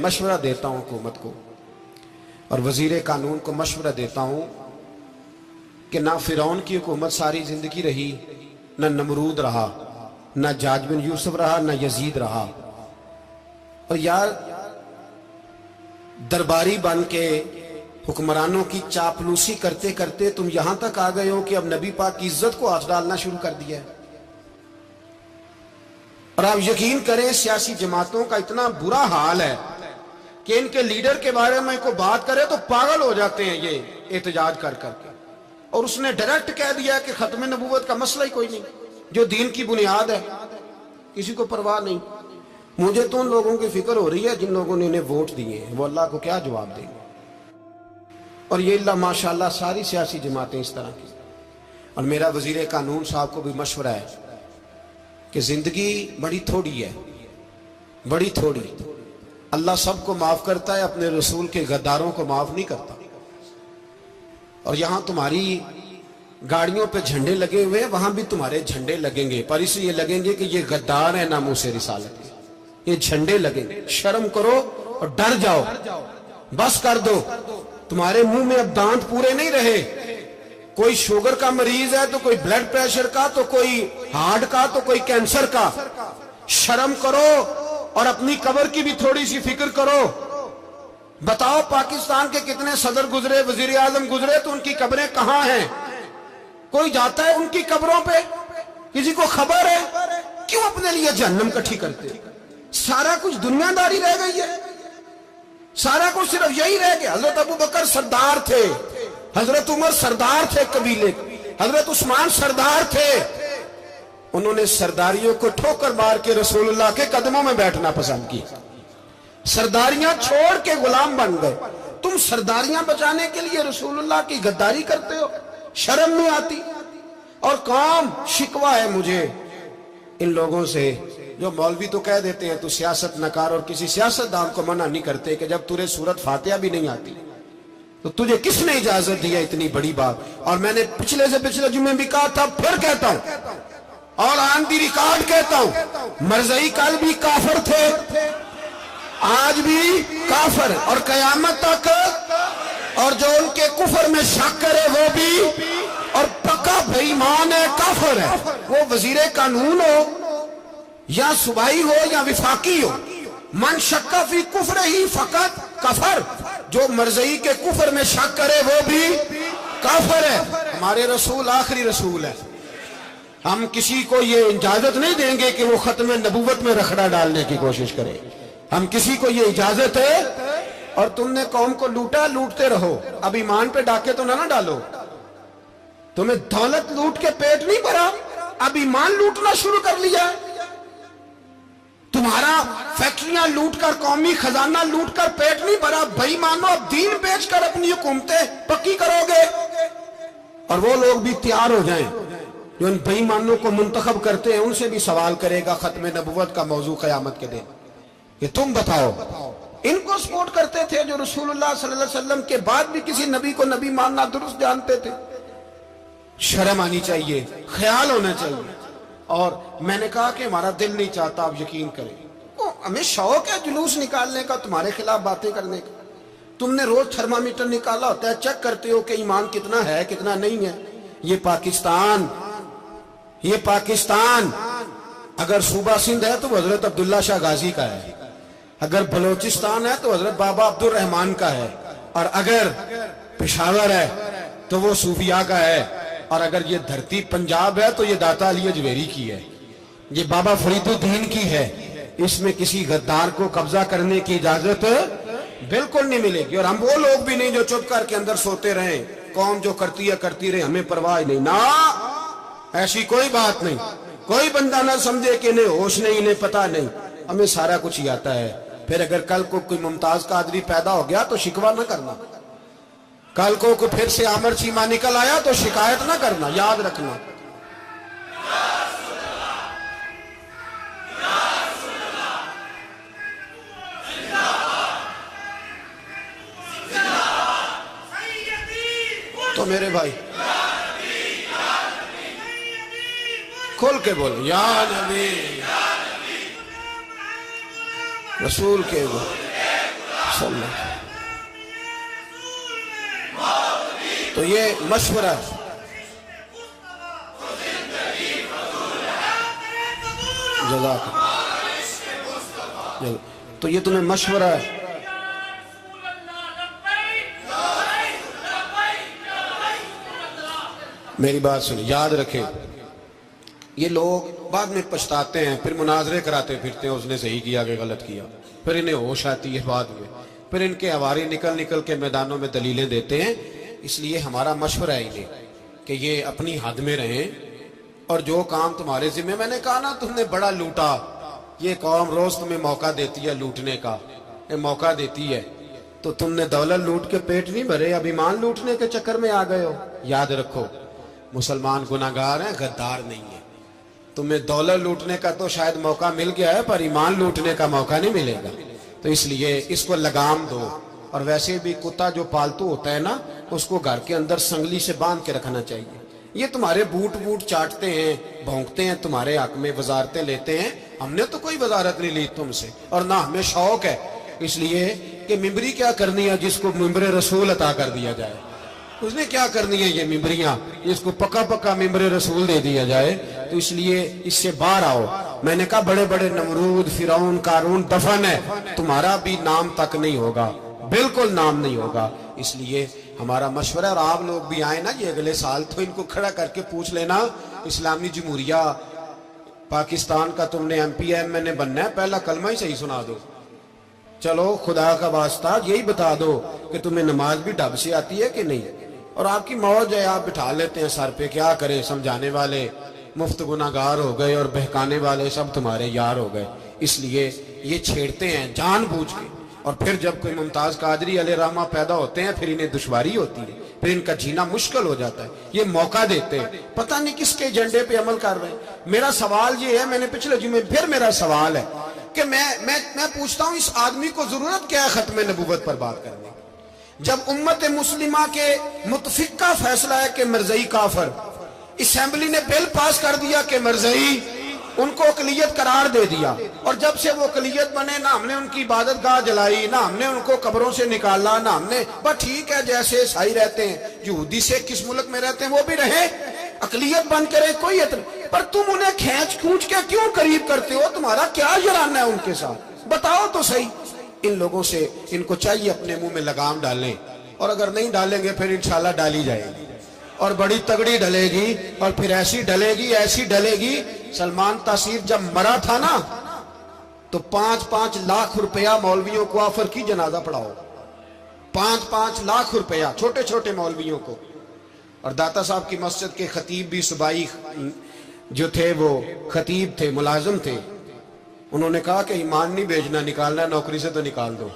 मशवरा देता हूँ हुकूमत को और वजीर कानून को मशवरा देता हूँ कि ना फिरौन की हुकूमत सारी जिंदगी रही, ना नमरूद रहा, ना जाज बिन यूसुफ रहा, ना यजीद रहा। और यार दरबारी बन के हुक्मरानों की चापलूसी करते करते तुम यहां तक आ गए हो कि अब नबी पाक की इज्जत को हाथ डालना शुरू कर दिया है। और आप यकीन करें सियासी जमातों का इतना बुरा हाल है कि इनके लीडर के बारे में कोई बात करे तो पागल हो जाते हैं ये एहतजाज कर करके। और उसने डायरेक्ट कह दिया कि खत्म नबूवत का मसला ही कोई नहीं, जो दीन की बुनियाद है, किसी को परवाह नहीं। मुझे तो उन लोगों की फिक्र हो रही है जिन लोगों ने इन्हें वोट दिए हैं, वो अल्लाह को क्या जवाब देंगे। और ये अल्लाह माशाल्लाह सारी सियासी जमातें इस तरह की। और मेरा वजीर कानून साहब को भी मशवरा है कि जिंदगी बड़ी थोड़ी है, बड़ी थोड़ी। अल्लाह सबको माफ करता है, अपने रसूल के गद्दारों को माफ नहीं करता। और यहां तुम्हारी गाड़ियों पे झंडे लगे हुए हैं, वहां भी तुम्हारे झंडे लगेंगे, पर इसलिए लगेंगे कि ये गद्दार है नामूसे रिसालत के। ये झंडे लगेंगे। शर्म करो और डर जाओ, बस कर दो। तुम्हारे मुंह में अब दांत पूरे नहीं रहे। कोई शुगर का मरीज है तो कोई ब्लड प्रेशर का, तो कोई हार्ट का, तो कोई कैंसर का। शर्म करो और अपनी कब्र की भी थोड़ी सी फिक्र करो। बताओ पाकिस्तान के कितने सदर गुजरे, वजीर आजम गुजरे, तो उनकी कब्रें कहां हैं? कोई जाता है उनकी कब्रों पे? किसी को खबर है? क्यों अपने लिए जहन्नम इकट्ठी करते? सारा कुछ दुनियादारी रह गई है, सारा कुछ सिर्फ यही रह गया। हजरत अबू बकर सरदार थे, हजरत उमर सरदार थे कबीले, हजरत उस्मान सरदार थे। उन्होंने सरदारियों को ठोकर मार के रसूलुल्लाह के कदमों में बैठना पसंद किया। सरदारियां छोड़ के गुलाम बन गए। तुम सरदारियां बचाने के लिए रसूलुल्लाह की गद्दारी करते हो, शर्म नहीं आती। और काम शिकवा है मुझे इन लोगों से जो मौलवी तो कह देते हैं तू सियासत नकार, और किसी सियासतदान को मना नहीं करते कि जब तुझे सूरत फातिहा भी नहीं आती तो तुझे किसने इजाजत दिया इतनी बड़ी बात। और मैंने पिछले से पिछले जुम्मे भी कहा था, फिर कहता हूं और ऑन दी रिकॉर्ड कहता हूं, मरज़ई कल भी काफिर थे, आज भी काफिर और कयामत तक। और जो उनके कुफर में शक करे वो भी, और पक्का बेईमान है, काफिर है। वो वजीर कानून हो या सुबाई हो या विफाकी हो, मन शक्का फी कुफर ही फकत कफर। जो मरज़ई के कुफर में शक करे वो भी काफिर है। हमारे रसूल आखिरी रसूल है। हम किसी को ये इजाजत नहीं देंगे कि वो खत्म नबूवत में रखड़ा डालने की कोशिश करे। हम किसी को ये इजाजत है। और तुमने कौम को लूटा, लूटते रहो, अब ईमान पे डाके तो ना डालो। तुम्हें दौलत लूट के पेट नहीं भरा, अब ईमान लूटना शुरू कर लिया। तुम्हारा फैक्ट्रियां लूटकर, कौमी खजाना लूटकर पेट नहीं भरा। भाई मानो अब दीन बेचकर अपनी हुकूमतें पक्की करोगे। और वो लोग भी तैयार हो जाएं जो इन बेईमानों को मुंतखब करते हैं, उनसे भी सवाल करेगा खत्म नबुव्वत का मौजू क़यामत के दिन कि तुम बताओ। इनको सपोर्ट करते थे जो रसूलुल्लाह सल्लल्लाहु अलैहि वसल्लम के बाद भी किसी नबी को नबी मानना दुरुस्त जानते थे। शर्म आनी चाहिए, ख्याल होना चाहिए। और मैंने कहा कि हमारा दिल नहीं चाहता, आप यकीन करें, हमें शौक है जुलूस निकालने का, तुम्हारे खिलाफ बातें करने का। तुमने रोज थर्मामीटर निकाला होता है, चेक करते हो कि ईमान कितना है कितना नहीं है। ये पाकिस्तान अगर सूबा सिंध है तो हजरत अब्दुल्ला शाह गाजी का है, अगर बलोचिस्तान है तो हजरत बाबा अब्दुल रहमान का है, और अगर पेशावर है तो वो सूफिया का है, और अगर ये धरती पंजाब है तो ये दाता अली अजमेरी की है, ये बाबा फरीदुद्दीन की है। इसमें किसी गद्दार को कब्जा करने की इजाजत बिल्कुल नहीं मिलेगी। और हम वो लोग भी नहीं जो चुप करके अंदर सोते रहे, कौम जो करती है करती रहे, हमें परवाह नहीं। ना, ऐसी कोई बात नहीं। कोई बंदा ना समझे कि इन्हें होश नहीं, इन्हें पता नहीं, हमें सारा कुछ ही आता है। फिर अगर कल को कोई मुमताज कादरी पैदा हो गया तो शिकवा ना करना। कल को कोई फिर से आमर चीमा निकल आया तो शिकायत ना करना, याद रखना। तो मेरे भाई खोल के बोल, या नबी रसूल के बोल। تو یہ مشورہ جزاک اللہ، تو یہ تمہیں مشورہ ہے. میری بات سنیں، یاد رکھیں، یہ لوگ بعد میں پچھتاتے ہیں، پھر مناظرے کراتے پھرتے ہیں، اس نے صحیح کیا کہ غلط کیا، پھر انہیں ہوش آتی ہے بعد میں، پھر ان کے ہواری نکل نکل کے میدانوں میں دلیلیں دیتے ہیں. اس لیے ہمارا مشورہ ہے انہیں کہ یہ اپنی حد میں رہیں، اور جو کام تمہارے ذمہ، میں نے کہا نا تم نے بڑا لوٹا، یہ قوم روز تمہیں موقع دیتی ہے لوٹنے کا، یہ موقع دیتی ہے، تو تم نے دولت لوٹ کے پیٹ نہیں بھرے، اب ایمان لوٹنے کے چکر میں آ گئے ہو. یاد رکھو، مسلمان گناہگار ہیں، غدار نہیں ہیں. تمہیں دولت لوٹنے کا تو شاید موقع مل گیا ہے، پر ایمان لوٹنے کا موقع نہیں ملے گا. تو اس لیے اس کو لگام دو. اور ویسے بھی کتا جو پالتو ہوتا ہے نا، اس کو گھر کے اندر سنگلی سے باندھ کے رکھنا چاہیے. یہ تمہارے بوٹ چاٹتے ہیں، بھونکتے ہیں، تمہارے حق میں وزارتیں لیتے ہیں. ہم نے تو کوئی وزارت نہیں لی تم سے، اور نہ ہمیں شوق ہے اس لیے کہ ممبری کیا کرنی ہے جس کو ممبر رسول عطا کر دیا جائے. اس نے کیا کرنی ہے یہ ممبریاں جس کو پکا پکا ممبر رسول دے دیا جائے. تو اس لیے اس سے باہر آؤ. میں نے کہا بڑے بڑے نمرود، فرعون، قارون دفن ہے، تمہارا بھی نام تک نہیں ہوگا، بالکل نام نہیں ہوگا. اس لیے ہمارا مشورہ، اور آپ لوگ بھی آئیں نا یہ اگلے سال، تو ان کو کھڑا کر کے پوچھ لینا، اسلامی جمہوریہ پاکستان کا تم نے MPM میں نے بننا ہے، پہلا کلمہ ہی صحیح سنا دو. چلو خدا کا واسطہ یہی بتا دو کہ تمہیں نماز بھی ڈھب سے آتی ہے کہ نہیں. اور آپ کی موج ہے، آپ بٹھا لیتے ہیں سر پہ، کیا کریں، سمجھانے والے مفت گناہگار ہو گئے اور بہکانے والے سب تمہارے یار ہو گئے. اس لیے یہ چھیڑتے ہیں جان بوجھ کے. اور پھر جب کوئی ممتاز قادری علیہ رحمہ پیدا ہوتے ہیں، پھر انہیں دشواری ہوتی ہے، پھر ان کا جینا مشکل ہو جاتا ہے. یہ موقع دیتے ہیں، پتہ نہیں کس کے ایجنڈے پہ عمل کر رہے ہیں. میرا سوال یہ ہے، میں نے پچھلے جمعے پھر میرا سوال ہے کہ میں پوچھتا ہوں، اس آدمی کو ضرورت کیا ہے ختم نبوت پر بات کرنے کی؟ جب امت مسلمہ کے متفق کا فیصلہ ہے کہ مرزائی کافر، اسمبلی نے بل پاس کر دیا کہ مرزائی، ان کو اقلیت قرار دے دیا، اور جب سے وہ اقلیت بنے، نہ ہم نے ان کی عبادت گاہ جلائی، نہ ہم نے ان کو قبروں سے نکالا، نہ ہم نے، بس ٹھیک ہے جیسے عیسائی رہتے ہیں، یہودی سے کس ملک میں رہتے ہیں وہ بھی رہے، اقلیت بن کے رہے، کوئی اعتراض. پر تم انہیں کھینچ کے کیوں قریب کرتے ہو؟ تمہارا کیا جرانہ ہے ان کے ساتھ؟ بتاؤ تو صحیح. ان لوگوں سے ان کو چاہیے اپنے منہ میں لگام ڈالیں، اور اگر نہیں ڈالیں گے پھر انشاءاللہ ڈالی جائے گی، اور بڑی تگڑی ڈلے گی، اور پھر ایسی ڈلے گی. سلمان تاثیر جب مرا تھا نا، تو 5-5 لاکھ روپیہ مولویوں کو آفر کی جنازہ پڑھاؤ، 5-5 لاکھ روپیہ چھوٹے چھوٹے مولویوں کو. اور داتا صاحب کی مسجد کے خطیب بھی صوبائی جو تھے، وہ خطیب تھے، ملازم تھے، انہوں نے کہا کہ ایمان نہیں بھیجنا، نکالنا ہے نوکری سے تو نکال دو.